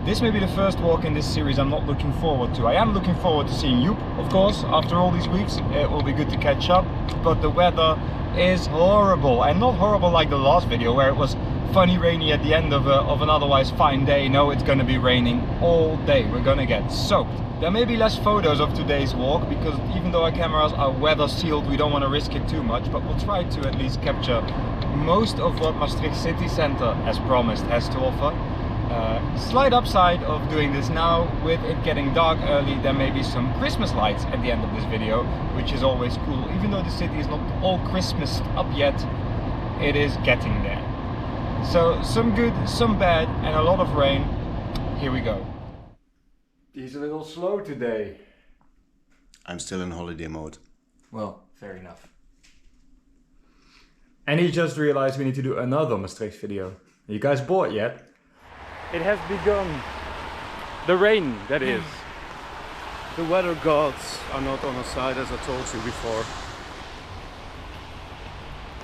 This may be the first walk in this series I'm not looking forward to. I am looking forward to seeing you, of course, after all these weeks. It will be good to catch up, but the weather is horrible, and not horrible like the last video where it was funny rainy at the end of an otherwise fine day. No, it's gonna be raining all day. We're gonna get soaked. There may be less photos of today's walk because even though our cameras are weather sealed, we don't want to risk it too much, but we'll try to at least capture most of what Maastricht city centre, as promised, has to offer. Slight upside of doing this now, with it getting dark early, there may be some Christmas lights at the end of this video, which is always cool. Even though the city is not all Christmased up yet, it is getting there. So some good, some bad, and a lot of rain. Here we go. He's a little slow today. I'm still in holiday mode. Well, fair enough. And he just realized we need to do another Maastricht video. Are you guys bored yet? It has begun. The rain, that is. The weather gods are not on our side, as I told you before.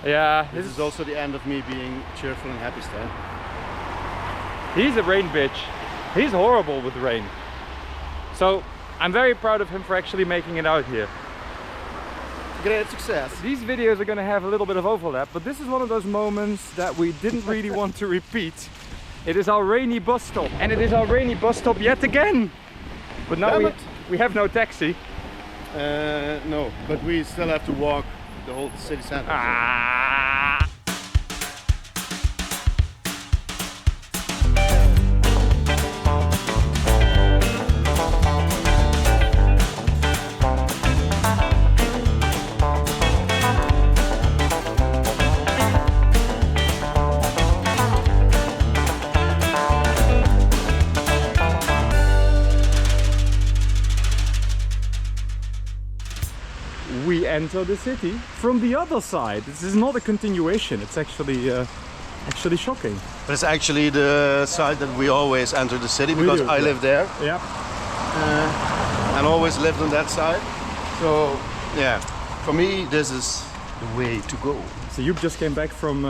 Yeah. This is also the end of me being cheerful and happy, Stan. He's a rain bitch. He's horrible with rain. So I'm very proud of him for actually making it out here. Great success. These videos are going to have a little bit of overlap, but this is one of those moments that we didn't really want to repeat. It is our rainy bus stop, and it is our rainy bus stop yet again. But now we have no taxi. No, but we still have to walk the whole city center. Ah. We enter the city from the other side. This is not a continuation. It's actually shocking. But it's actually the side that we always enter the city because I live there. Yeah. And always lived on that side. So yeah, for me this is the way to go. So you just came back from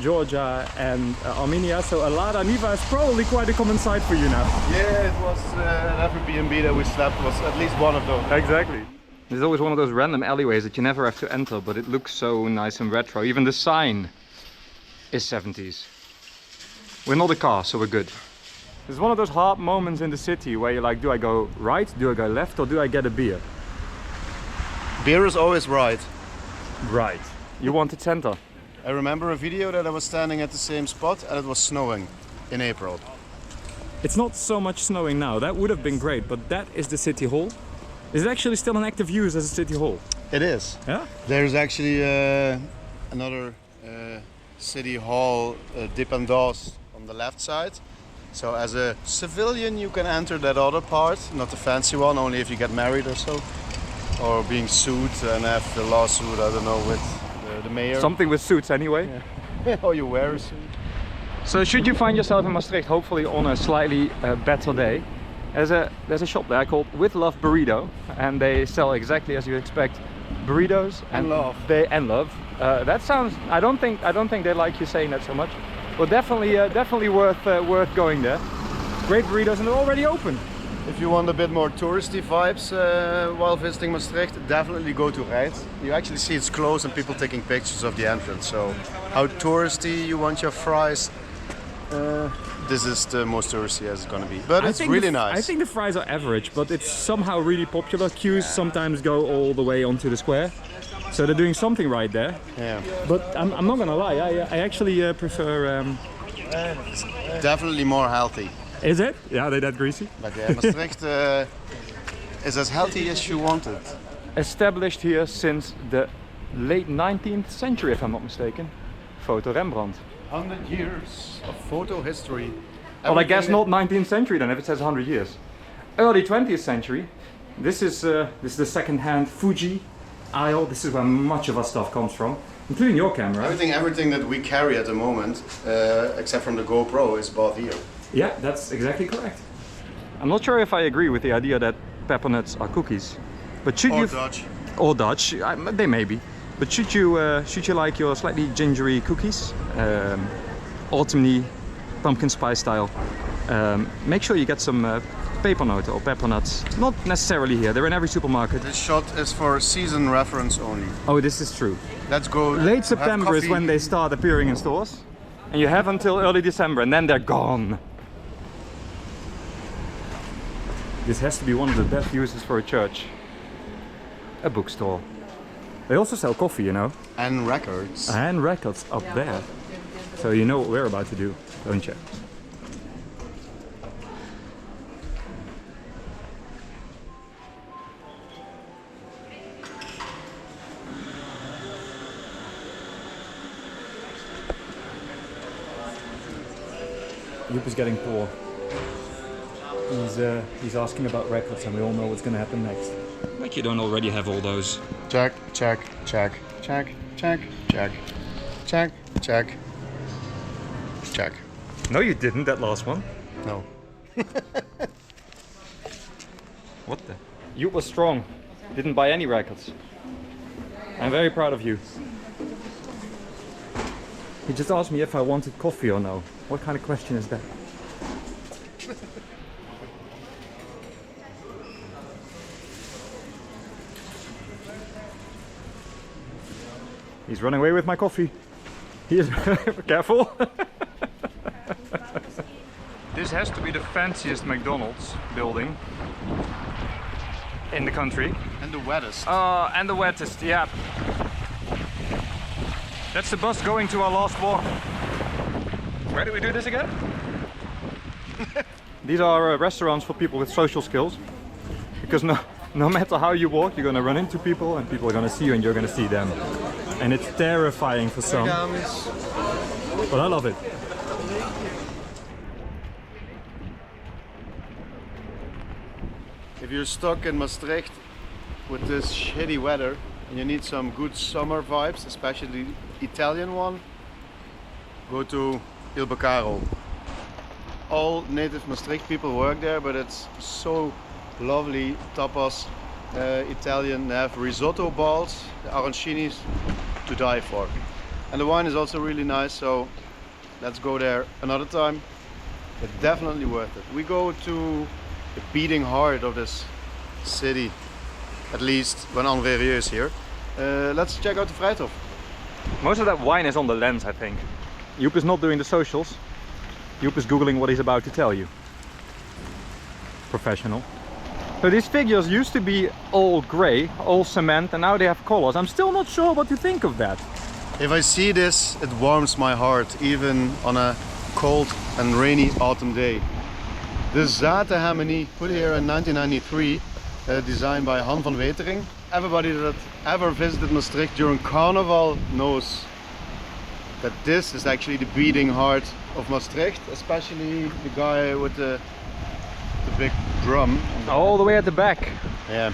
Georgia and Armenia. So Alada Niva is probably quite a common sight for you now. Yeah, it was an Airbnb that we slept was at least one of those. Exactly. There's always one of those random alleyways that you never have to enter, but it looks so nice and retro. Even the sign is 70s. We're not a car, so we're good. It's one of those hard moments in the city where you're like, do I go right, do I go left, or do I get a beer? Beer is always right. Right. You wanted center. I remember a video that I was standing at the same spot and it was snowing in April. It's not so much snowing now. That would have been great, but that is the city hall. Is it actually still in active use as a city hall? It is. Yeah? There's actually another city hall, dépendance, on the left side. So as a civilian you can enter that other part, not the fancy one, only if you get married or so. Or being sued and have the lawsuit, I don't know, with the mayor. Something with suits anyway. Yeah. Or you wear a suit. So should you find yourself in Maastricht, hopefully on a slightly better day, there's a shop there called With Love Burrito, and they sell exactly as you expect, burritos and love. That sounds. I don't think they like you saying that so much. Well, definitely worth going there. Great burritos, and they're already open. If you want a bit more touristy vibes while visiting Maastricht, definitely go to Rijt. You actually see it's closed and people taking pictures of the entrance. So, how touristy you want your fries? This is the most touristy as it's gonna be, but it's really nice. I think the fries are average, but it's somehow really popular. Queues sometimes go all the way onto the square, so they're doing something right there. Yeah. But I'm not gonna lie, I actually prefer. Definitely more healthy. Is it? Yeah, they're that greasy. But yeah, Maastricht is as healthy as you want it. Established here since the late 19th century, if I'm not mistaken. Photo Rembrandt. 100 years of photo history. Well, I guess not 19th century then, if it says 100 years. Early 20th century. This is the second-hand Fuji aisle. This is where much of our stuff comes from, including your camera. Everything that we carry at the moment, except from the GoPro, is bought here. Yeah, that's exactly correct. I'm not sure if I agree with the idea that peppernuts are cookies, but should you? Dutch. Or Dutch. They may be. But should you like your slightly gingery cookies, autumny, pumpkin spice style, make sure you get some pepernoten or pepper nuts. Not necessarily here, they're in every supermarket. This shot is for season reference only. Oh, this is true. Let's go. Late September is when they start appearing in stores. And you have until early December and then they're gone. This has to be one of the best uses for a church. A bookstore. They also sell coffee, you know. And records. And records up there. So you know what we're about to do, don't you? Joep is getting poor. He's asking about records and we all know what's gonna happen next. Like you don't already have all those. Check, check, check, check, check, check, check, check, check. No, you didn't, that last one. No. What the? Joep was strong. Didn't buy any records. I'm very proud of you. He just asked me if I wanted coffee or no. What kind of question is that? He's running away with my coffee. He is careful. This has to be the fanciest McDonald's building in the country. And the wettest. And the wettest, yeah. That's the bus going to our last walk. Where do we do this again? These are restaurants for people with social skills. Because no matter how you walk, you're gonna run into people and people are gonna see you and you're gonna see them. And it's terrifying for some. But I love it. If you're stuck in Maastricht with this shitty weather and you need some good summer vibes, especially the Italian one, go to Il Beccaro. All native Maastricht people work there, but it's so lovely. Tapas, Italian. They have risotto balls, the arancinis, to die for. And the wine is also really nice, so let's go there another time. It's definitely worth it. We go to the beating heart of this city, at least when André is here. Let's check out the Vrijthof. Most of that wine is on the lens, I think. Joep is not doing the socials. Joep is googling what he's about to tell you. Professional. So these figures used to be all grey, all cement, and now they have colors. I'm still not sure what to think of that. If I see this, it warms my heart, even on a cold and rainy autumn day. The Zatenharmonie, put here in 1993, designed by Han van Wetering. Everybody that ever visited Maastricht during Carnival knows that this is actually the beating heart of Maastricht, especially the guy with the big drum. All the way at the back. Yeah.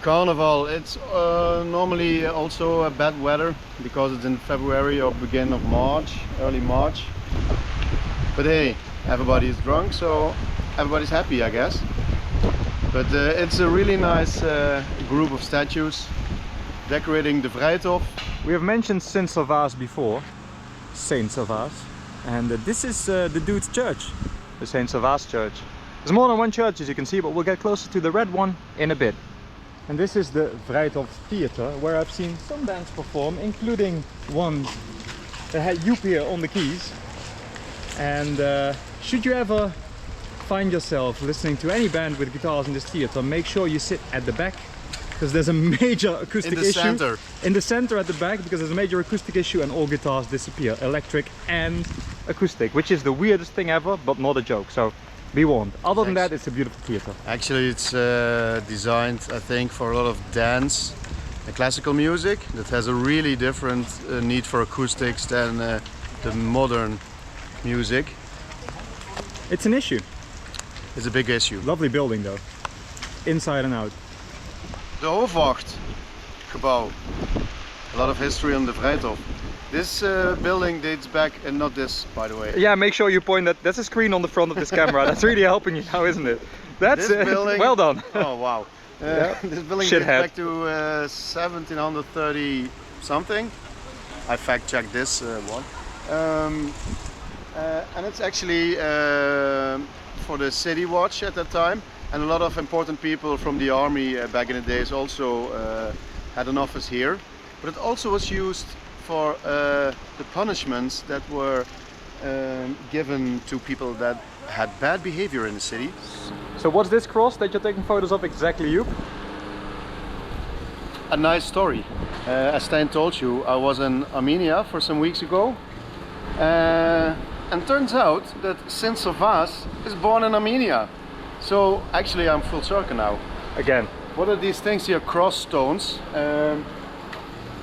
Carnival, it's normally also a bad weather because it's in February or beginning of March, early March. But hey, everybody is drunk, so everybody's happy, I guess. But it's a really nice group of statues decorating the Vrijthof. We have mentioned Saint Servaas before, Saint Servaas, and this is the dude's church, the Saint Servaas church. There's more than one church, as you can see, but we'll get closer to the red one in a bit. And this is the Vrijthof Theatre, where I've seen some bands perform, including one that had Joep here on the keys. And should you ever find yourself listening to any band with guitars in this theatre, make sure you sit at the back, because there's a major acoustic issue. Center. In the center at the back, because there's a major acoustic issue and all guitars disappear, electric and acoustic, which is the weirdest thing ever, but not a joke. So be warned. Other than that, it's a beautiful theatre. Actually, it's designed, I think, for a lot of dance and classical music that has a really different need for acoustics than the modern music. It's an issue. It's a big issue. Lovely building though, inside and out. The Hoofdwacht gebouw. A lot of history on the Vrijthof. This building dates back, and not this, by the way. Yeah, make sure you point that. That's a screen on the front of this camera. That's really helping you now, isn't it? That's this building, well done. Oh wow. Yeah. This building Shithead. dates back to 1730 something. I fact checked this one. And it's actually for the city watch at that time, and a lot of important people from the army back in the days also had an office here. But it also was used for the punishments that were given to people that had bad behavior in the city. So what's this cross that you're taking photos of exactly, Joep? A nice story. As Stijn told you, I was in Armenia for some weeks ago, and turns out that Saint Servas is born in Armenia. So actually I'm full circle now. Again. What are these things here? Cross stones. A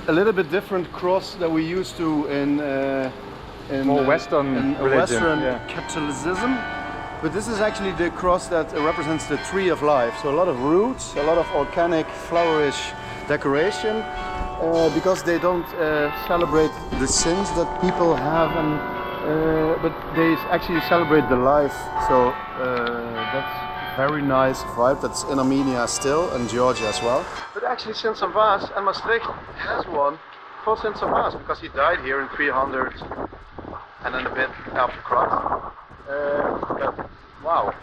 little bit different cross that we used to in more Western religion. Western capitalism. But this is actually the cross that represents the tree of life. So a lot of roots, a lot of organic flowerish decoration, because they don't celebrate the sins that people have, but they actually celebrate the life. So that's very nice vibe. That's in Armenia still, and Georgia as well. But actually Saint Servas and Maastricht has one for Saint Servas, because he died here in 300 and then a bit after Christ. But wow,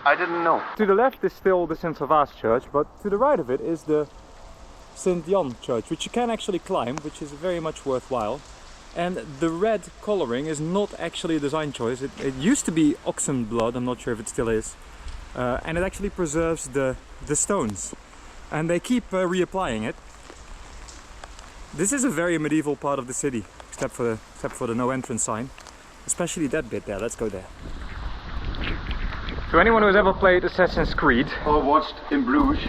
I didn't know. To the left is still the Saint Servas church, but to the right of it is the St. Jan church, which you can actually climb, which is very much worthwhile. And the red coloring is not actually a design choice. It used to be oxen blood, I'm not sure if it still is. And it actually preserves the stones. And they keep reapplying it. This is a very medieval part of the city, except for the no entrance sign. Especially that bit there. Let's go there. So anyone who's ever played Assassin's Creed Or watched in Bruges,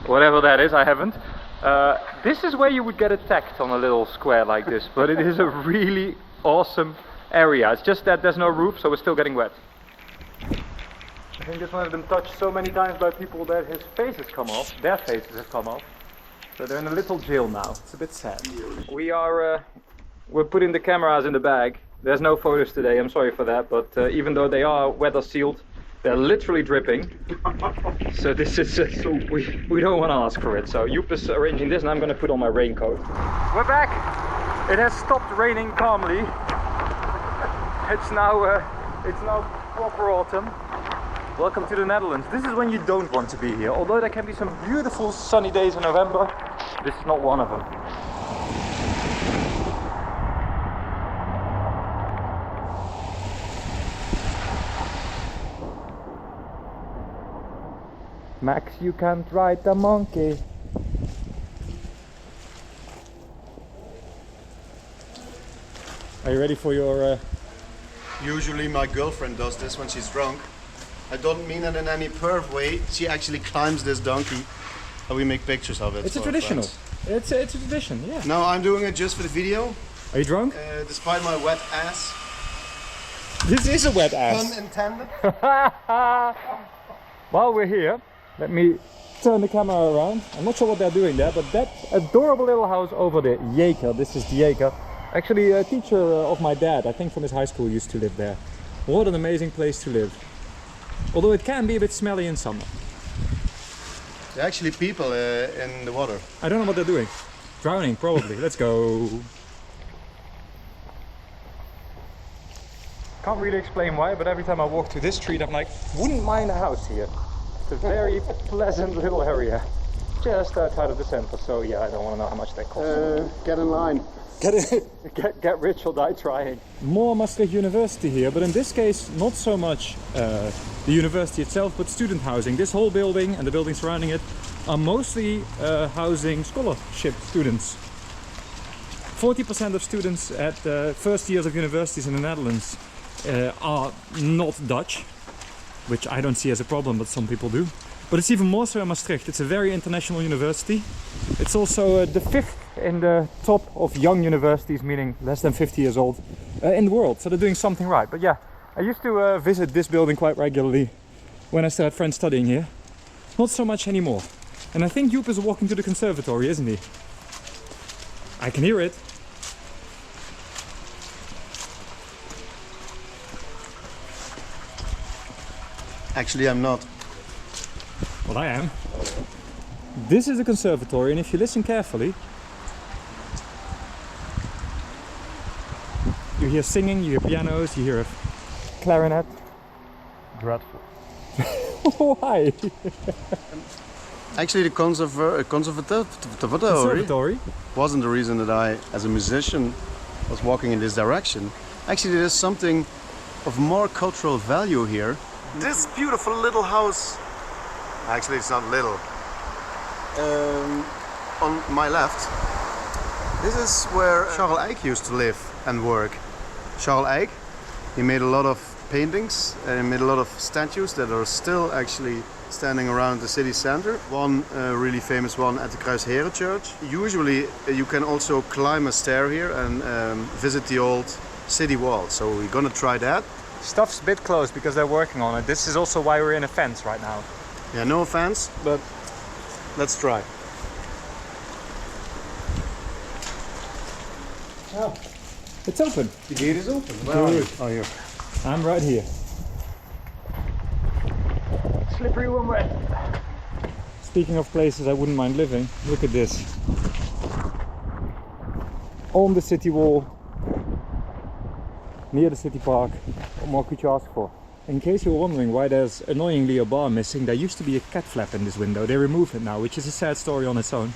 whatever that is, I haven't. This is where you would get attacked on a little square like this, but it is a really awesome area. It's just that there's no roof, so we're still getting wet. I think this one has been touched so many times by people that his face has come off, their faces have come off. So they're in a little jail now. It's a bit sad. We're putting the cameras in the bag. There's no photos today, I'm sorry for that, but even though they are weather sealed, they're literally dripping. So this is, we don't want to ask for it. So Joep is arranging this and I'm going to put on my raincoat. We're back! It has stopped raining calmly. It's now proper autumn. Welcome to the Netherlands. This is when you don't want to be here. Although there can be some beautiful sunny days in November, this is not one of them. Max, you can't ride the monkey. Are you ready for your... Usually my girlfriend does this when she's drunk. I don't mean it in any perv way. She actually climbs this donkey and we make pictures of it. It's a traditional. It's a tradition, yeah. No, I'm doing it just for the video. Are you drunk? Despite my wet ass. This is a wet ass. Pun intended. While we're here, let me turn the camera around. I'm not sure what they're doing there, but that adorable little house over there, Jaker, this is the Jaker. Actually a teacher of my dad, I think from his high school, used to live there. What an amazing place to live. Although it can be a bit smelly in summer. There are actually people in the water. I don't know what they're doing. Drowning, probably. Let's go. Can't really explain why, but every time I walk through this street, I'm like, wouldn't mind a house here. It's a very pleasant little area, just outside of the center. So yeah, I don't want to know how much that costs. Get in line. Get rich or die trying. More Maastricht University here, but in this case, not so much the university itself, but student housing. This whole building and the buildings surrounding it are mostly housing scholarship students. 40% of students at first years of universities in the Netherlands are not Dutch, which I don't see as a problem, but some people do. But it's even more so in Maastricht. It's a very international university. It's also the 5th in the top of young universities, meaning less than 50 years old, in the world. So they're doing something right. But yeah, I used to visit this building quite regularly when I still had friends studying here. Not so much anymore. And I think Joep is walking to the conservatory, isn't he? I can hear it. Actually, I'm not. Well, I am. This is a conservatory, and if you listen carefully, you hear singing, you hear pianos, you hear a clarinet. Dreadful. Why? Actually, the conservatory wasn't the reason that I, as a musician, was walking in this direction. Actually, there's something of more cultural value here. This beautiful little house, actually it's not little, on my left, this is where Charles Eyck used to live and work. Charles Eyck, he made a lot of paintings and made a lot of statues that are still actually standing around the city center. One really famous one at the Kruisheren Church. Usually you can also climb a stair here and visit the old city wall. So we're gonna try that. Stuff's a bit closed because they're working on it. This is also why we're in a fence right now. Yeah, no offense, but let's try. Oh, it's open. The gate is open. Good. Oh, here. I'm right here. Slippery when wet. Speaking of places I wouldn't mind living, look at this. On the city wall, near the city park. What more could you ask for? In case you're wondering why there's annoyingly a bar missing, there used to be a cat flap in this window. They removed it now, which is a sad story on its own.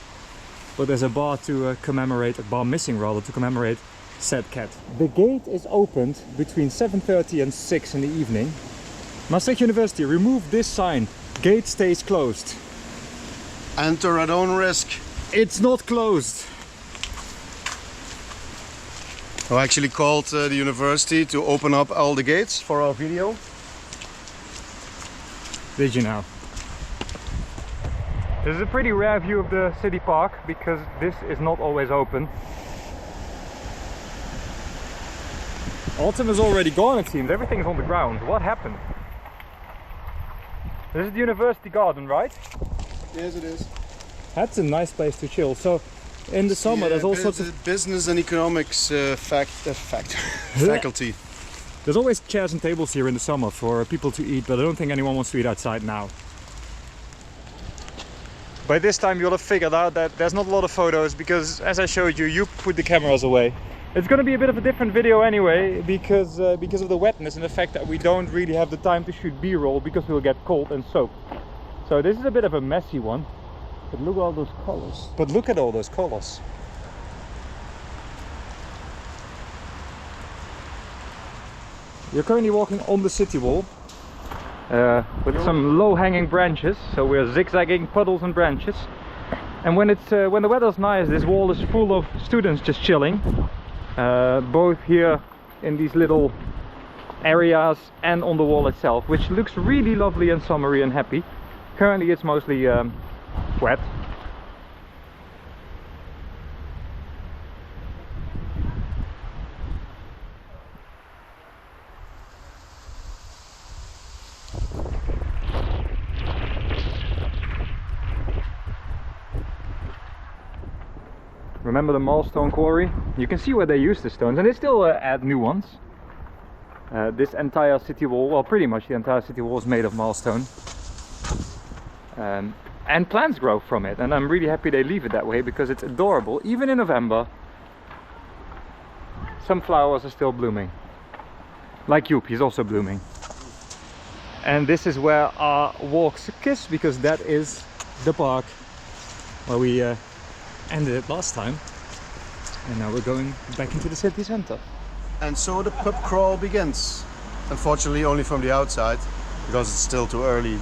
But there's a bar to commemorate, a bar missing rather, to commemorate said cat. The gate is opened between 7:30 and 6 in the evening. Maastricht University, remove this sign. Gate stays closed. Enter at own risk. It's not closed. I actually called the university to open up all the gates for our video. Did you now? This is a pretty rare view of the city park because this is not always open. Autumn is already gone, it seems. Everything's on the ground. What happened? This is the university garden, right? Yes, it is. That's a nice place to chill. So in the summer there's all sorts of business and economics faculty. There's always chairs and tables here in the summer for people to eat, but I don't think anyone wants to eat outside now. By this time you'll have figured out that there's not a lot of photos because, as I showed you, you put the cameras away. It's going to be a bit of a different video anyway because of the wetness and the fact that we don't really have the time to shoot B-roll because we'll get cold and soaked. So this is a bit of a messy one. But look at all those colors. But look at all those colors. You're currently walking on the city wall with some low-hanging branches. So we're zigzagging puddles and branches. And when the weather's nice, this wall is full of students just chilling. Both here in these little areas and on the wall itself, which looks really lovely and summery and happy. Currently it's mostly wet. Remember the Marlstone quarry? You can see where they use the stones, and they still add new ones. This entire city wall, well, pretty much the entire city wall is made of Marlstone. And plants grow from it, and I'm really happy they leave it that way because it's adorable. Even in November, some flowers are still blooming. Like Joep, he's also blooming. And this is where our walks kiss, because that is the park where we ended it last time. And now we're going back into the city center. And so the pub crawl begins. Unfortunately only from the outside, because it's still too early.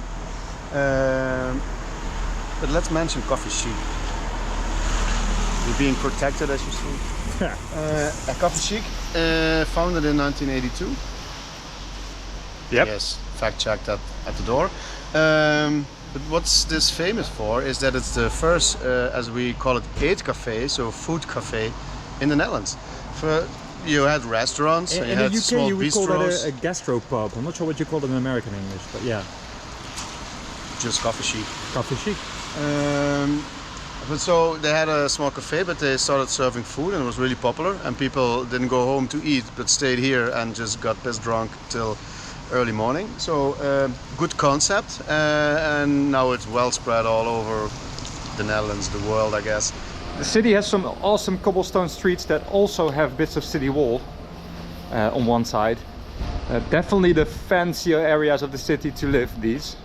But let's mention Coffee Chic. We're being protected, as you see. A Coffee Chic, founded in 1982. Yep. Yes, fact checked at the door. But what's this famous for is that it's the first, as we call it, eetcafé, so food cafe in the Netherlands. You had restaurants, and you had small you would bistros. call that a gastropub. I'm not sure what you call it in American English, but yeah. Just Coffee Chic. Coffee Chic. But so they had a small cafe, but they started serving food and it was really popular, and people didn't go home to eat but stayed here and just got pissed drunk till early morning. So good concept, and now it's well spread all over the Netherlands, the world, I guess. The city has some awesome cobblestone streets that also have bits of city wall. on one side. Definitely the fancier areas of the city to live, these.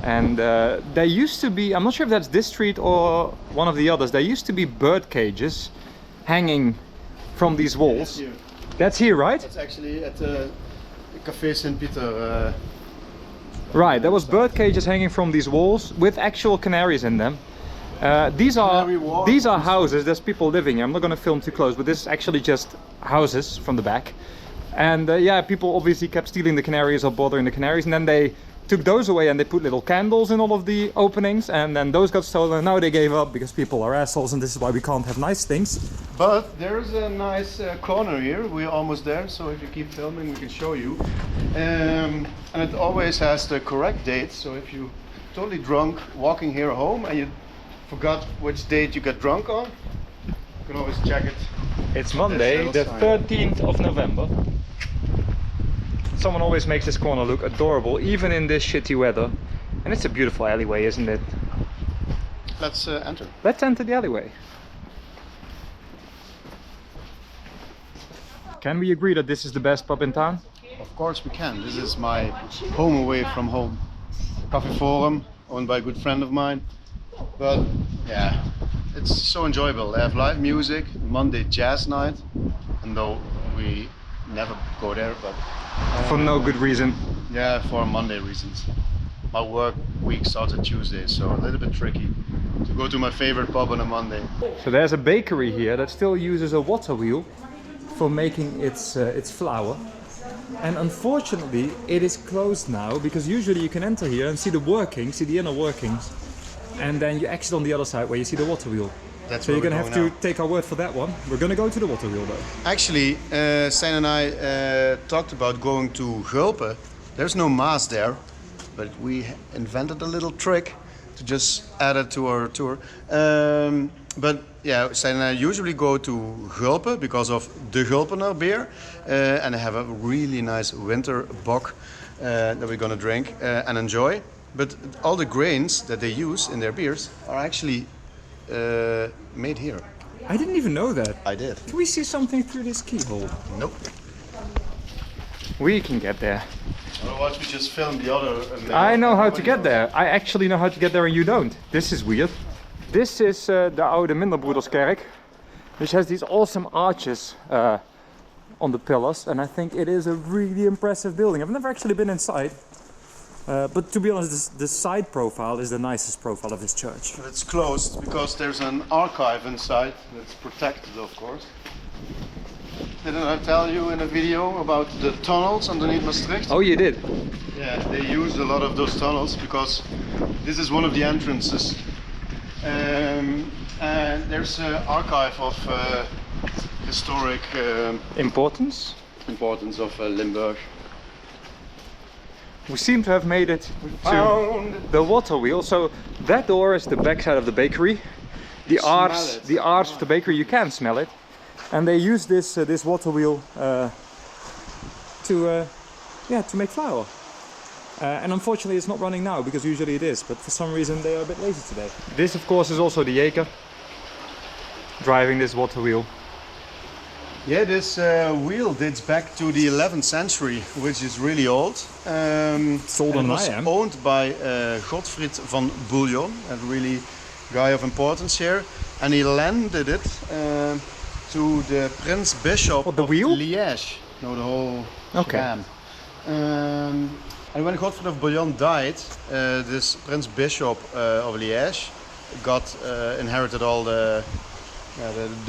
And there used to be, I'm not sure if that's this street or one of the others, there used to be bird cages hanging from these walls. That's here, right? It's actually at the Café Saint-Peter. Right, there was bird cages hanging from these walls with actual canaries in them. These are houses, there's people living here. I'm not going to film too close, but this is actually just houses from the back. And yeah, people obviously kept stealing the canaries or bothering the canaries, and then they took those away and they put little candles in all of the openings, and then those got stolen. Now they gave up because people are assholes, and this is why we can't have nice things. But there's a nice corner here. We're almost there, so if you keep filming, we can show you. And it always has the correct date. So if you totally drunk walking here home and you forgot which date you got drunk on, you can always check it. It's Monday, the 13th of November. Someone always makes this corner look adorable, even in this shitty weather. And it's a beautiful alleyway, isn't it? Let's enter. Let's enter the alleyway. Can we agree that this is the best pub in town? Of course we can. This is my home away from home. Café Forum, owned by a good friend of mine. But yeah, it's so enjoyable. They have live music, Monday jazz night. And though we never go there, but for no good reason. Yeah, for Monday reasons. My work week starts on Tuesday, so a little bit tricky to go to my favorite pub on a Monday. So there's a bakery here that still uses a water wheel for making its flour. And unfortunately it is closed now, because usually you can enter here and see the workings, see the inner workings, and then you exit on the other side where you see the water wheel. So you're gonna have to take our word for that one. We're gonna go to the water wheel though. Actually, Stijn and I talked about going to Gulpen. There's no Maas there, but we invented a little trick to just add it to our tour. But yeah, Stijn and I usually go to Gulpen because of the Gulpener beer, and they have a really nice winter bock that we're gonna drink and enjoy. But all the grains that they use in their beers are actually made here. I didn't even know that. I did. Can we see something through this keyhole? Nope. We can get there. Otherwise we just film the other. I know how to get there. I actually know how to get there and you don't. This is weird. This is the oude Minderbroederskerk, which has these awesome arches on the pillars, and I think it is a really impressive building. I've never actually been inside. But to be honest, the side profile is the nicest profile of this church. But it's closed because there's an archive inside that's protected, of course. Didn't I tell you in a video about the tunnels underneath Maastricht? Oh, you did? Yeah, they use a lot of those tunnels because this is one of the entrances. And there's an archive of historic importance of Limburg. We seem to have made it to the water wheel. So that door is the back side of the bakery. The arch of the bakery, you can smell it. And they use this water wheel to make flour. And unfortunately it's not running now, because usually it is, but for some reason they are a bit lazy today. This of course is also the Jager driving this water wheel. Yeah, this wheel dates back to the 11th century, which is really old. It's older than I am. It was owned by Godfried van Bouillon, a really guy of importance here, and he lended it to the Prince Bishop of Liège. No, the whole shebang. And when Godfried of Bouillon died, this Prince Bishop of Liège inherited all the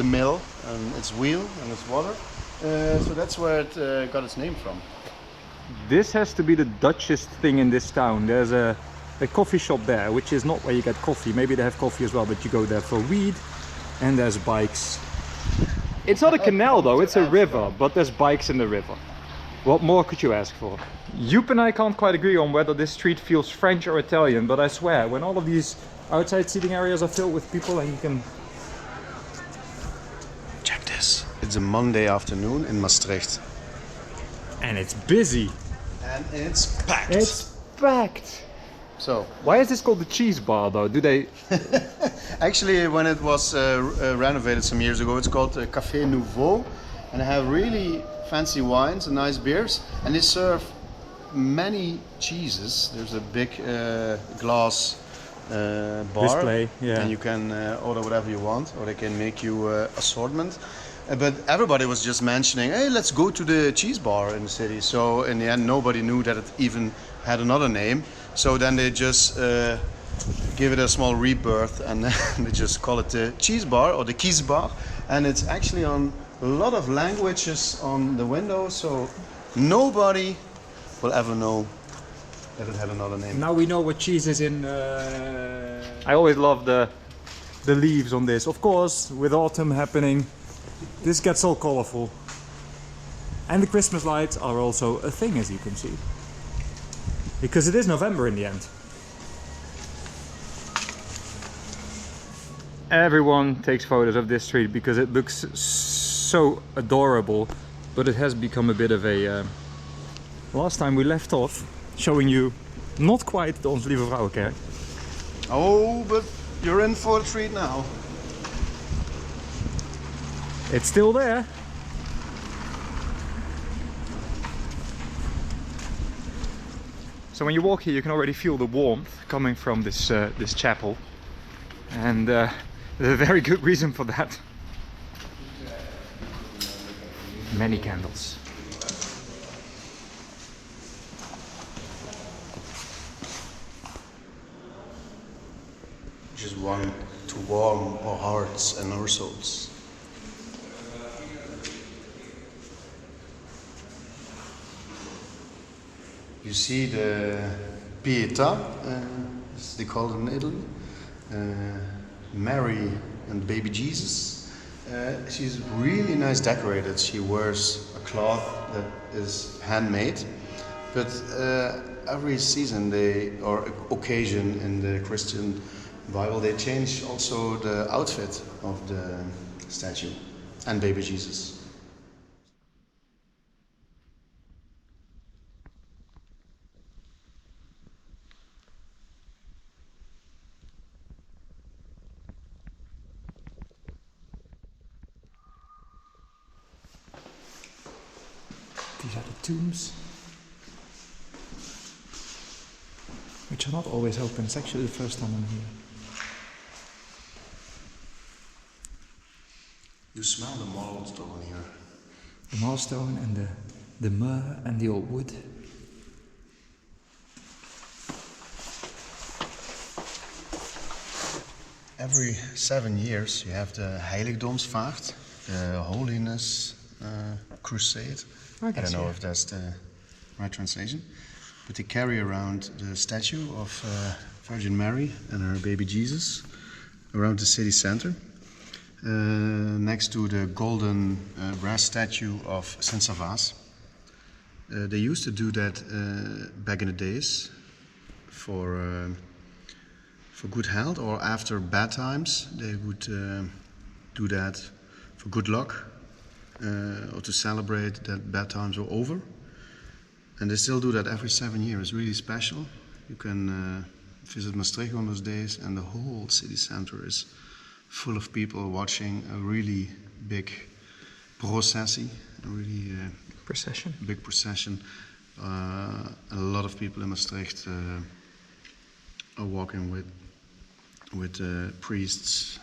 mill and its wheel and its water. So that's where it got its name from. This has to be the Dutchest thing in this town. There's a coffee shop there, which is not where you get coffee. Maybe they have coffee as well, but you go there for weed. And there's bikes. It's not a canal though, it's a river, but there's bikes in the river. What more could you ask for? Joep and I can't quite agree on whether this street feels French or Italian, but I swear, when all of these outside seating areas are filled with people and you can... Check this. It's a Monday afternoon in Maastricht. And it's busy. And it's packed. It's packed. So, why is this called the cheese bar though? Do they... Actually, when it was renovated some years ago, it's called Café Nouveau. And I have really fancy wines and nice beers, and they serve many cheeses. There's a big glass bar Display, yeah. and you can order whatever you want, or they can make you assortment. But everybody was just mentioning, hey, let's go to the cheese bar in the city. So in the end, nobody knew that it even had another name. So then they just give it a small rebirth, and they just call it the cheese bar or the kiesbar. And it's actually on a lot of languages on the window, so nobody will ever know that it had another name. Now we know what cheese is in. I always love the leaves on this. Of course, with autumn happening, this gets all colorful. And the Christmas lights are also a thing, as you can see. Because it is November in the end. Everyone takes photos of this street because it looks so adorable, but it has become a bit of a... Last time we left off showing you not quite the Ons Lieve Vrouwenkerk. Oh, but you're in for a treat now. It's still there. So when you walk here, you can already feel the warmth coming from this this chapel, and there's a very good reason for that. Many candles. Just one to warm our hearts and our souls. You see the Pietà, as they call it in Italy, Mary and baby Jesus. She's really nice decorated. She wears a cloth that is handmade, but every season or occasion in the Christian Bible, they change also the outfit of the statue and baby Jesus. These are the tombs, which are not always open. It's actually the first time I'm here. You smell the milestone here. The milestone and the myrrh and the old wood. Every 7 years you have the Heiligdomsvaart, the Holiness Crusade. I don't know if that's the right translation, but they carry around the statue of Virgin Mary and her baby Jesus around the city center, next to the golden brass statue of Saint Savas. They used to do that back in the days for good health, or after bad times they would do that for good luck. Or to celebrate that bad times are over. And they still do that every 7 years. It's really special. You can visit Maastricht on those days, and the whole city center is full of people watching a really big processie, a really big procession. A lot of people in Maastricht are walking with priests.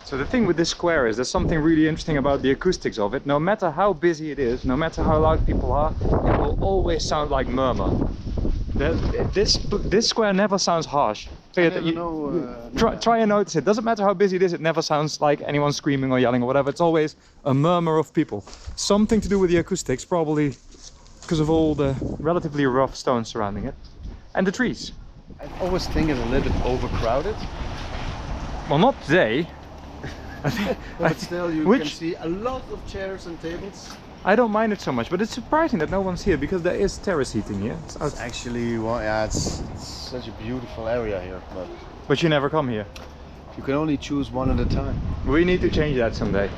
So the thing with this square is there's something really interesting about the acoustics of it. No matter how busy it is, no matter how loud people are, it will always sound like murmur. This square never sounds harsh. Try and notice it. Doesn't matter how busy it is, it never sounds like anyone screaming or yelling or whatever. It's always a murmur of people. Something to do with the acoustics, probably because of all the relatively rough stones surrounding it. And the trees. I always think it's a little bit overcrowded. Well, not today. But still you can see a lot of chairs and tables. I don't mind it so much, but it's surprising that no one's here because there is terrace heating here. It's actually, well, yeah, it's such a beautiful area here. But you never come here. You can only choose one at a time. We need to change that someday.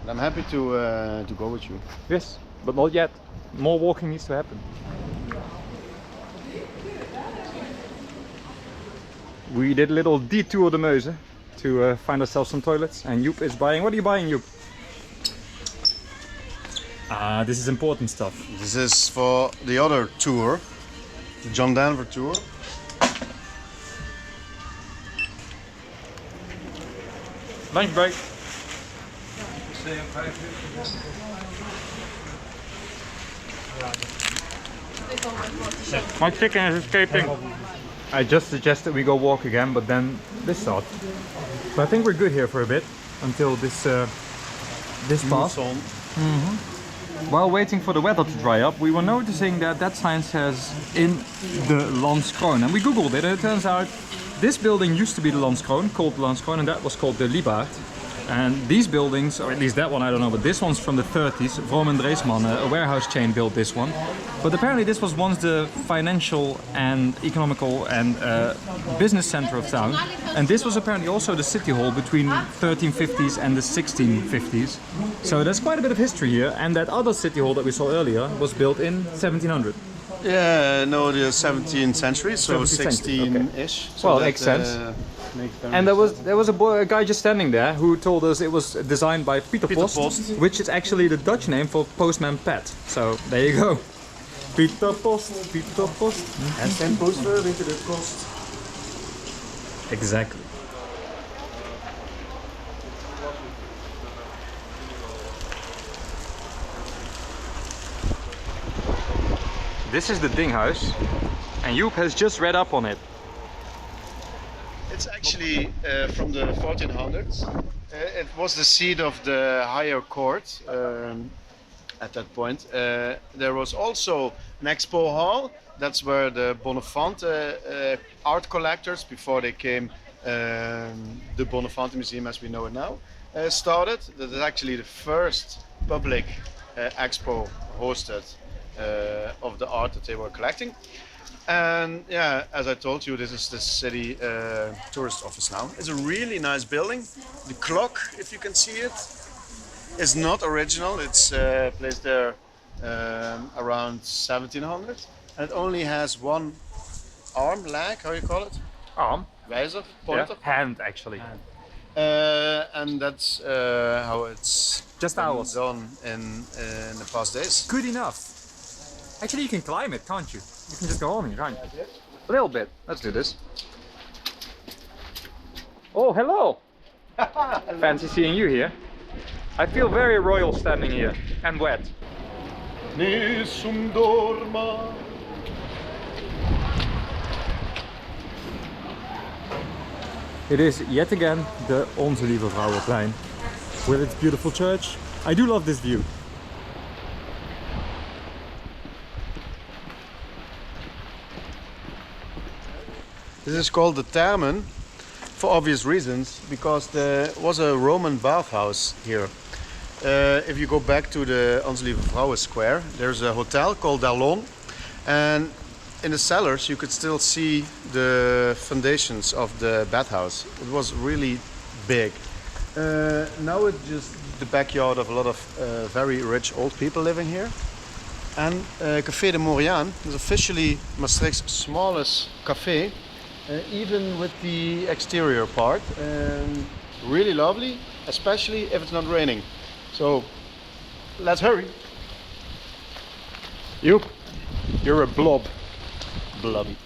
And I'm happy to go with you. Yes, but not yet. More walking needs to happen. We did a little detour de Meuse to find ourselves some toilets, and Joep is buying. What are you buying, Joep? Ah, this is important stuff. This is for the other tour, the John Denver tour. Lunch break. My chicken is escaping. I just suggested we go walk again, but then this starts. But I think we're good here for a bit until this pass. While waiting for the weather to dry up, we were noticing that that sign says in the Landskroon, and we googled it, and it turns out this building used to be the Landskroon, called Landskroon, and that was called the Liebhaard. And these buildings, or at least that one, I don't know, but this one's from the 30s. Vroom and Dreesman, a warehouse chain, built this one. But apparently this was once the financial and economical and business center of town. And this was apparently also the city hall between 1350s and the 1650s. So there's quite a bit of history here. And that other city hall that we saw earlier was built in 1700. Yeah, no, the 17th century, so 17th century, 16-ish. okay. Well, makes sense. And there was a guy just standing there who told us it was designed by Pieter Post, which is actually the Dutch name for Postman Pat. So there you go. Pieter Post, Pieter Post. En zijn poster weet je de kost. Exactly. This is the Dinghuis, and Joep has just read up on it. It's actually from the 1400s. It was the seat of the higher court at that point. There was also an expo hall. That's where the Bonnefante art collectors, before they came the Bonnefante Museum as we know it now, started. That is actually the first public expo hosted of the art that they were collecting. And yeah, as I told you, this is the city tourist office now. It's a really nice building. The clock, if you can see it, is not original. It's placed there around 1700, and it only has one arm, leg, how you call it? Arm? Wijzer, pointer? Yeah. Hand, actually. And that's how it's just ours done in the past days. Good enough. Actually, you can climb it, can't you? You can just go on, can't you? A little bit. Let's do this. Oh, hello! Fancy seeing you here. I feel very royal standing here and wet. It is yet again the Onze Lieve Vrouwenplein with its beautiful church. I do love this view. This is called the Thermen for obvious reasons, because there was a Roman bathhouse here. If you go back to the Onze Lieve Vrouwen Square, there's a hotel called Dallon, and in the cellars you could still see the foundations of the bathhouse. It was really big. Now it's just the backyard of a lot of very rich old people living here. And Café de Moriaan is officially Maastricht's smallest cafe. Even with the exterior part, really lovely, especially if it's not raining. So let's hurry. Joep, you're a blob. Blobby.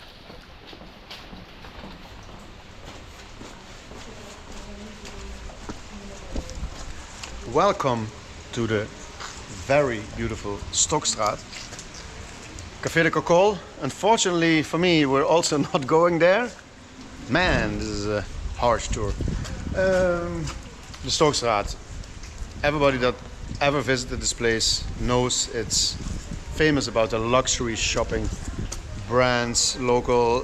Welcome to the very beautiful Stokstraat. Café de Cocol. Unfortunately for me, we're also not going there. Man, this is a harsh tour. The Stokstraat. Everybody that ever visited this place knows it's famous about the luxury shopping brands, local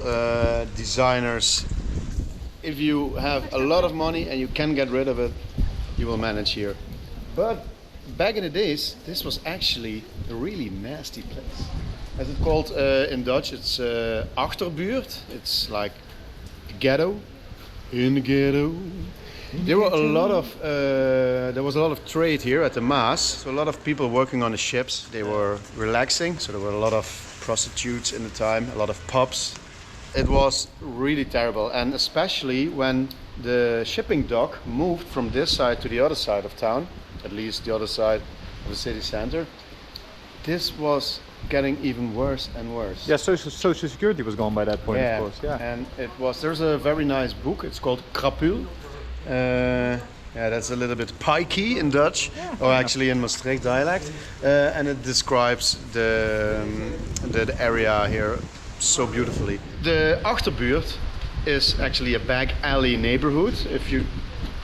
designers. If you have a lot of money and you can get rid of it, you will manage here. But back in the days, this was actually a really nasty place. As it's called in Dutch, it's achterbuurt. It's like ghetto, in the ghetto. There were a lot of there was a lot of trade here at the Maas. So a lot of people working on the ships. They were relaxing. So there were a lot of prostitutes in the time, a lot of pubs. It was really terrible, and especially when the shipping dock moved from this side to the other side of town, at least the other side of the city center. This was getting even worse and worse. Yeah, social security was gone by that point, Yeah, of course. Yeah. and it was. There's a very nice book. It's called Krapul. Yeah, that's a little bit pikey in Dutch, or actually in Maastricht dialect, and it describes the area here so beautifully. The Achterbuurt is actually a back alley neighborhood, if you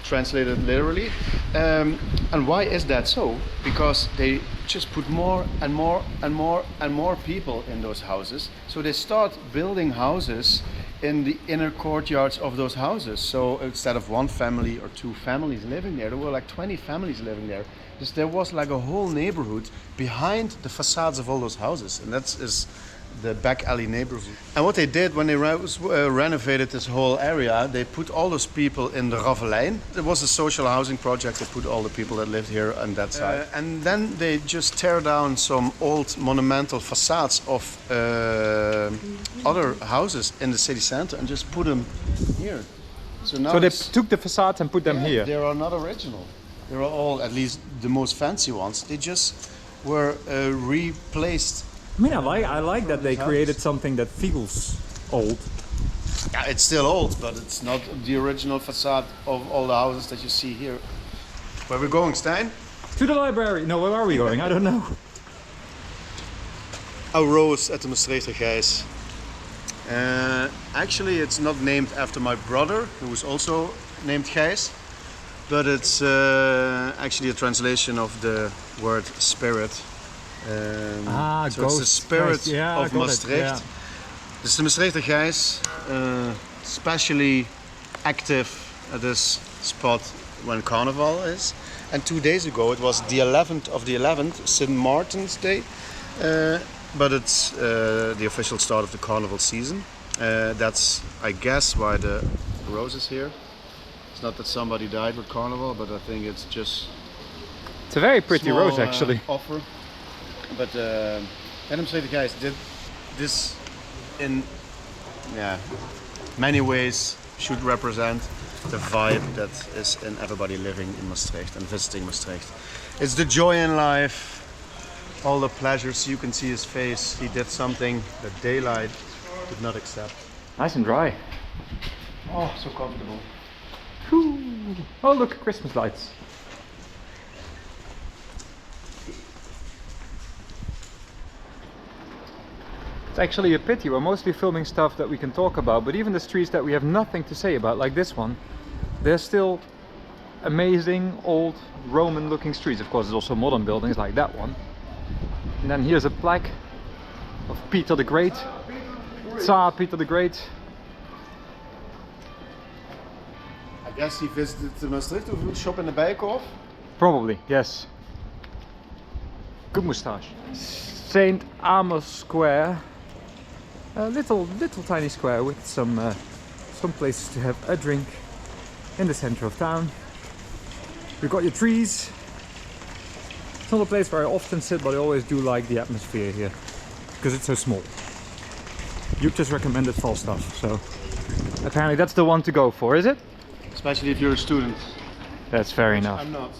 translate it literally. And why is that so? Because they just put more and more and more and more people in those houses. So they start building houses in the inner courtyards of those houses. So instead of one family or two families living there were like 20 families living there. Because there was like a whole neighborhood behind the facades of all those houses. And that is the back alley neighborhood. And what they did when they renovated this whole area, they put all those people in the Lavalier. It was a social housing project. They put all the people that lived here on that side. And then they just tear down some old monumental facades of other houses in the city center and just put them here. So now So they took the facade and put them here. they are not original. They are all, at least the most fancy ones, they just were replaced. I mean, I like that they created something that feels old. Yeah, it's still old, but it's not the original facade of all the houses that you see here. Where we're going, Stijn? To the library. No, where are we going? I don't know. A rose at the Maastrichter Gijs. Actually, it's not named after my brother, who is also named Gijs, but it's actually a translation of the word spirit. So it's the spirit of Maastricht. This is the Maastrichter Gijs, especially active at this spot when Carnival is. And 2 days ago it was the 11th of the 11th, St. Martin's Day, but it's the official start of the Carnival season. That's, I guess, why the rose is here. It's not that somebody died with Carnival, but I think it's just... It's a very pretty small, rose, actually. Offer. But Adam Slater guys did this in many ways should represent the vibe that is in everybody living in Maastricht and visiting Maastricht. It's the joy in life, all the pleasures. You can see his face. He did something that daylight did not accept. Nice and dry. Oh, so comfortable. Whew. Oh, look, Christmas lights. It's actually a pity. We're mostly filming stuff that we can talk about, but even the streets that we have nothing to say about, like this one, they're still amazing old Roman looking streets. Of course, there's also modern buildings like that one. And then here's a plaque of Peter the Great, Tsar Peter the Great. I guess he visited Maastricht to shop in the Bijenkorf. Probably, yes. Good moustache. St. Amos Square. A little tiny square with some places to have a drink in the center of town. You've got your trees. It's not a place where I often sit, but I always do like the atmosphere here because it's so small. You just recommended Falstaff, so apparently that's the one to go for, is it? Especially if you're a student. That's fair enough. I'm not.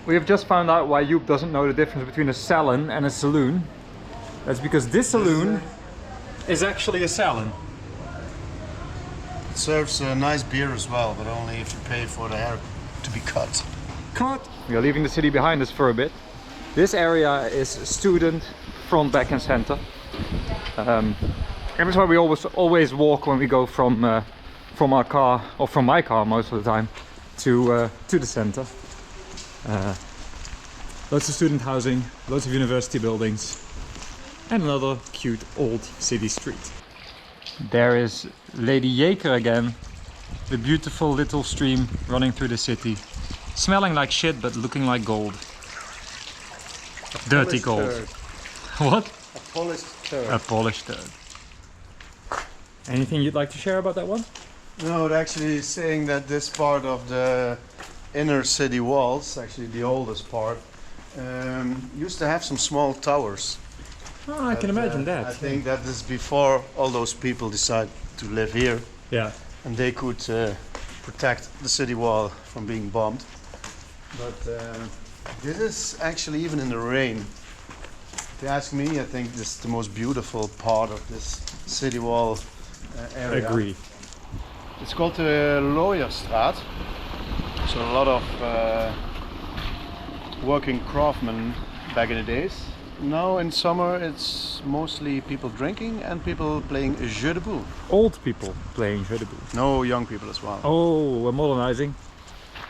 We have just found out why Joep doesn't know the difference between a salon and a saloon. That's because this saloon is actually a salon. It serves nice beer as well, but only if you pay for the hair to be cut. Cut! We are leaving the city behind us for a bit. This area is student, front, back and center. And that's why we always walk when we go from our car, or from my car most of the time, to the center. Lots of student housing, lots of university buildings, and another cute old city street. There is Lady Jeker again, the beautiful little stream running through the city, smelling like shit but looking like gold. Dirty gold. Turd. What? A polished turd. A polished turd. Anything you'd like to share about that one? No, they're actually saying that this part of the inner city walls, actually the oldest part, used to have some small towers. Oh, I can imagine that. I think that is before all those people decided to live here, Yeah. and they could protect the city wall from being bombed. But this is actually, even in the rain, if you ask me, I think this is the most beautiful part of this city wall area. Agree. It's called the Lawierstraat. So a lot of working craftsmen back in the days. Now in summer it's mostly people drinking and people playing jeu de boule. Old people playing jeu de boule. No, young people as well. Oh, we're modernizing.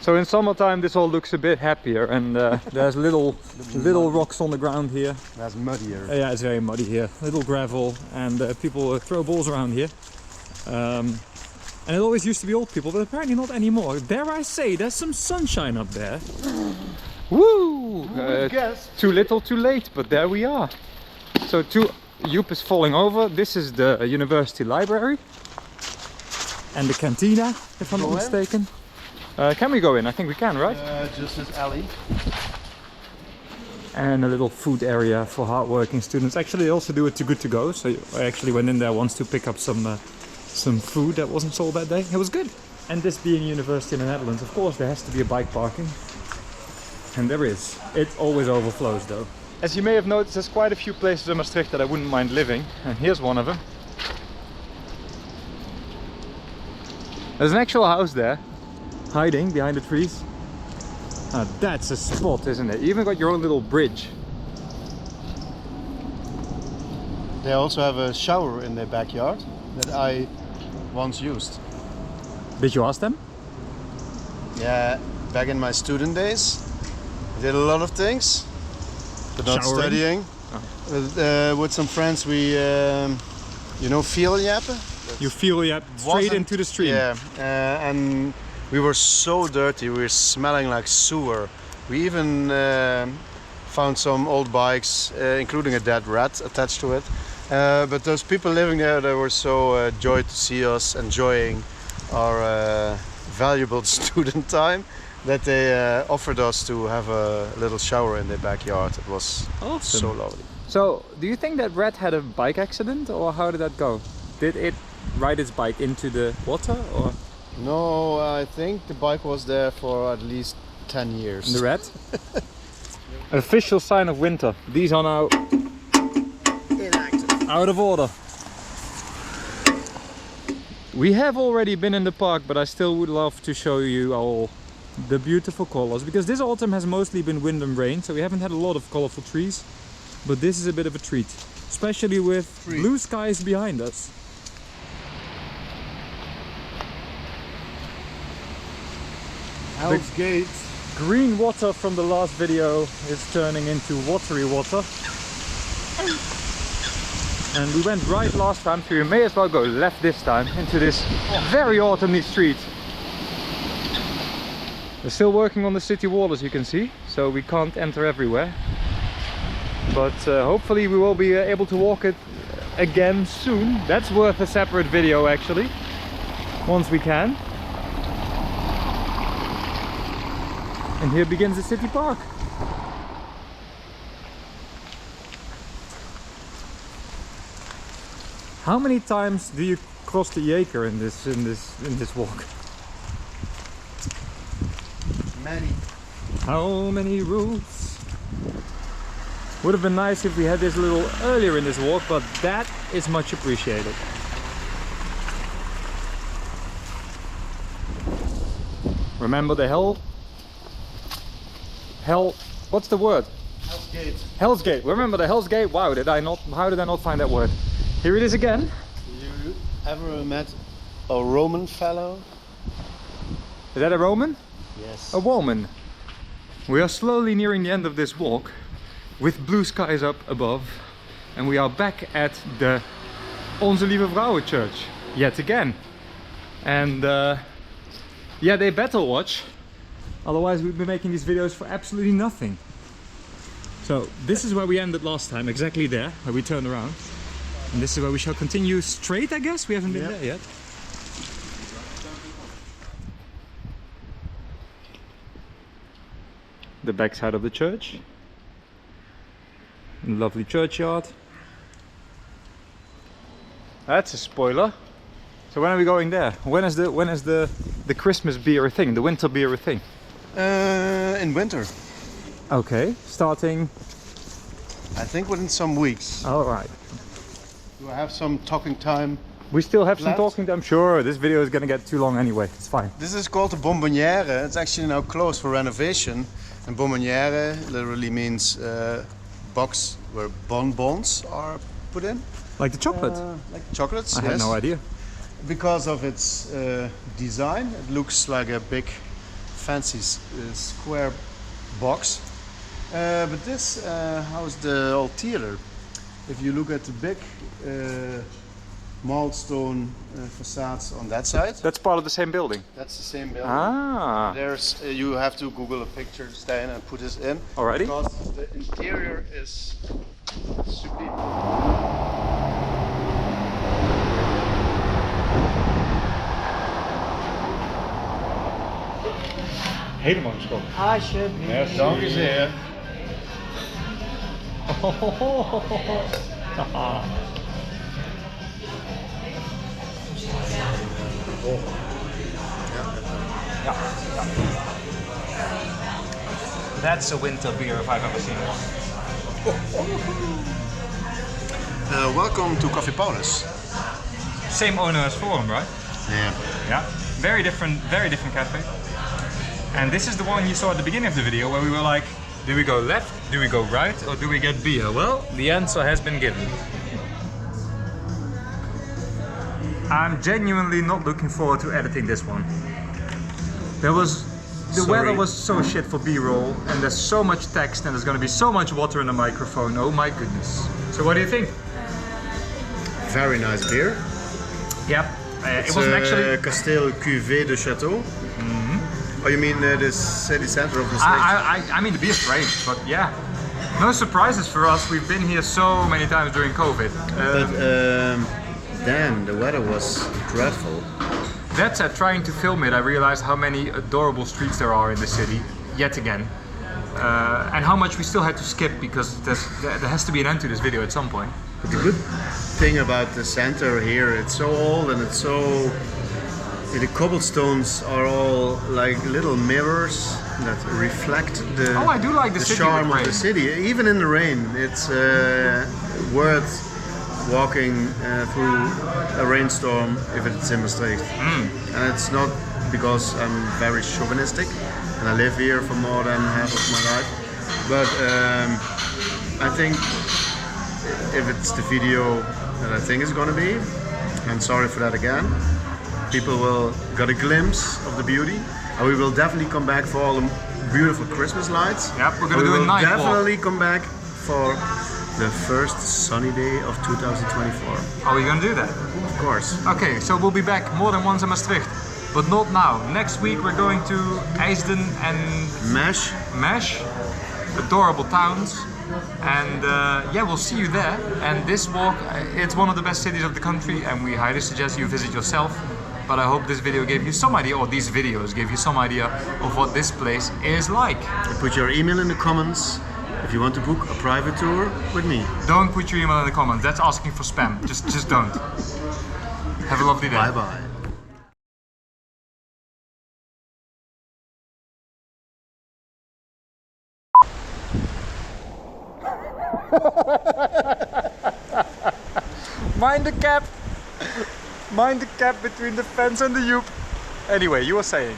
So in summertime this all looks a bit happier, and there's little rocks on the ground here. That's muddier. Yeah, it's very muddy here. Little gravel, and people throw balls around here. And it always used to be old people, but apparently not anymore. Dare I say, there's some sunshine up there. Woo! Too little, too late, but there we are. So Joep is falling over. This is the university library. And the cantina, if I'm not mistaken. Can we go in? I think we can, right? Just this alley. And a little food area for hardworking students. Actually, they also do it Too Good To Go. So I actually went in there once to pick up some food that wasn't sold that day. It was good. And this being a university in the Netherlands, of course, there has to be a bike parking. And there is. It always overflows though. As you may have noticed, there's quite a few places in Maastricht that I wouldn't mind living. And here's one of them. There's an actual house there, hiding behind the trees. Now that's a spot, isn't it? You even got your own little bridge. They also have a shower in their backyard that I once used. Did you ask them? Yeah, back in my student days, I did a lot of things, but not Showering? studying. With some friends, we, you know, vieljappen? You feel straight into the stream. Yeah, and we were so dirty. We were smelling like sewer. We even found some old bikes, including a dead rat attached to it. But those people living there, they were so joyed to see us enjoying our valuable student time that they offered us to have a little shower in their backyard. It was Awesome. so lovely. So, do you think that rat had a bike accident, or how did that go? Did it ride its bike into the water, or? No, I think the bike was there for at least 10 years. The rat? Official sign of winter. These are now Inactive. out of order. We have already been in the park, but I still would love to show you all the beautiful colors, because this autumn has mostly been wind and rain, so we haven't had a lot of colorful trees, but this is a bit of a treat, especially with blue skies behind us. Hell's Gate. Green water from the last video is turning into watery water. And we went right last time, so we may as well go left this time into this very autumny street. We're still working on the city wall, as you can see, so we can't enter everywhere. But hopefully we will be able to walk it again soon. That's worth a separate video actually, once we can. And here begins the city park. How many times do you cross the Jaker in this walk? Many. How many routes? Would have been nice if we had this a little earlier in this walk, but that is much appreciated. Remember the what's the word? Hell's Gate. Hell's Gate. Remember the Hell's Gate? Wow, how did I not find that word? Here it is again. You ever met a Roman fellow? Is that a Roman? Yes. A woman. We are slowly nearing the end of this walk with blue skies up above, and we are back at the Onze Lieve Vrouwen Church yet again. And yeah, they better watch, otherwise we'd be making these videos for absolutely nothing. So this is where we ended last time, exactly there, where we turned around. And this is where we shall continue straight, I guess? We haven't been there yet. the backside of the church. Lovely churchyard. That's a spoiler. So when are we going there? When is the Christmas beer a thing? The winter beer a thing? In winter. Okay, starting. I think within some weeks. All right. Do I have some talking time? We still have some left? talking. I'm sure this video is gonna get too long anyway. It's fine. This is called the Bonbonnière. It's actually now closed for renovation. And Bonbonnière literally means box where bonbons are put in. Like the chocolate. Like chocolates, I yes. had no idea. Because of its design, it looks like a big fancy square box. But this housed the old theater. If you look at the big Maltstone facades on that side. That's part of the same building. That's the same building. Ah. There's you have to Google a picture, Stijn, and put this in. Alrighty. Because the interior is super. Helemaal geschoten. Alsjeblieft. Ja, dank je zeer. Yeah. That's a winter beer if I've ever seen one. Welcome to Coffee Paulus. Same owner as Forum, right? Yeah. Yeah. Very different cafe. And this is the one you saw at the beginning of the video where we were like, do we go left, do we go right, or do we get beer? Well, the answer has been given. I'm genuinely not looking forward to editing this one. The weather was so shit for B-roll, and there's so much text, and there's gonna be so much water in the microphone. Oh my goodness. So what do you think? Very nice beer. Yep. It wasn't actually. Kasteel Cuvée de Château. Oh, you mean the city center of Maastricht? I mean the beer's great, but yeah. No surprises for us. We've been here so many times during COVID. Then the weather was dreadful. That said, trying to film it, I realized how many adorable streets there are in the city, yet again. And how much we still had to skip because there has to be an end to this video at some point. But the good thing about the center here, it's so old and it's so... The cobblestones are all like little mirrors that reflect the, I do like the city charm with of the rain. city. Even in the rain, it's worth walking through a rainstorm if it's in Maastricht. And it's not because I'm very chauvinistic and I live here for more than half of my life, but I think if it's the video that I think it's gonna be, I'm sorry for that again, people will get a glimpse of the beauty, and we will definitely come back for all the beautiful Christmas lights. Yep, we're gonna do a night walk. Definitely come back for the first sunny day of 2024. Are we gonna do that? Of course. Okay, so we'll be back more than once in Maastricht, but not now. Next week we're going to IJsden and Meuse, adorable towns, and yeah, we'll see you there. And this walk, it's one of the best cities of the country, and we highly suggest you visit yourself. But I hope this video gave you some idea, or these videos gave you some idea of what this place is like. Put your email in the comments if you want to book a private tour with me. Don't put your email in the comments. That's asking for spam. Just don't. Have a lovely day. Bye bye. Mind the gap. Mind the gap between the fence and the Joep. Anyway, you were saying.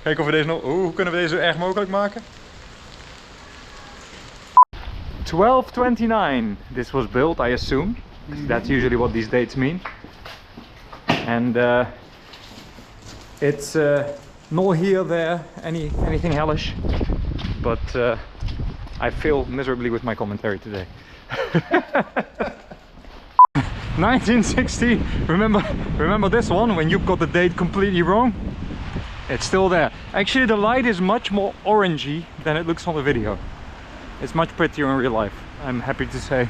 Kijk of we deze nog... hoe kunnen we deze zo erg mogelijk maken? 1229. This was built, I assume. That's usually what these dates mean. And it's not here, there, anything hellish. But I failed miserably with my commentary today. 1960. Remember this one when you got the date completely wrong? It's still there. Actually, the light is much more orangey than it looks on the video. It's much prettier in real life, I'm happy to say.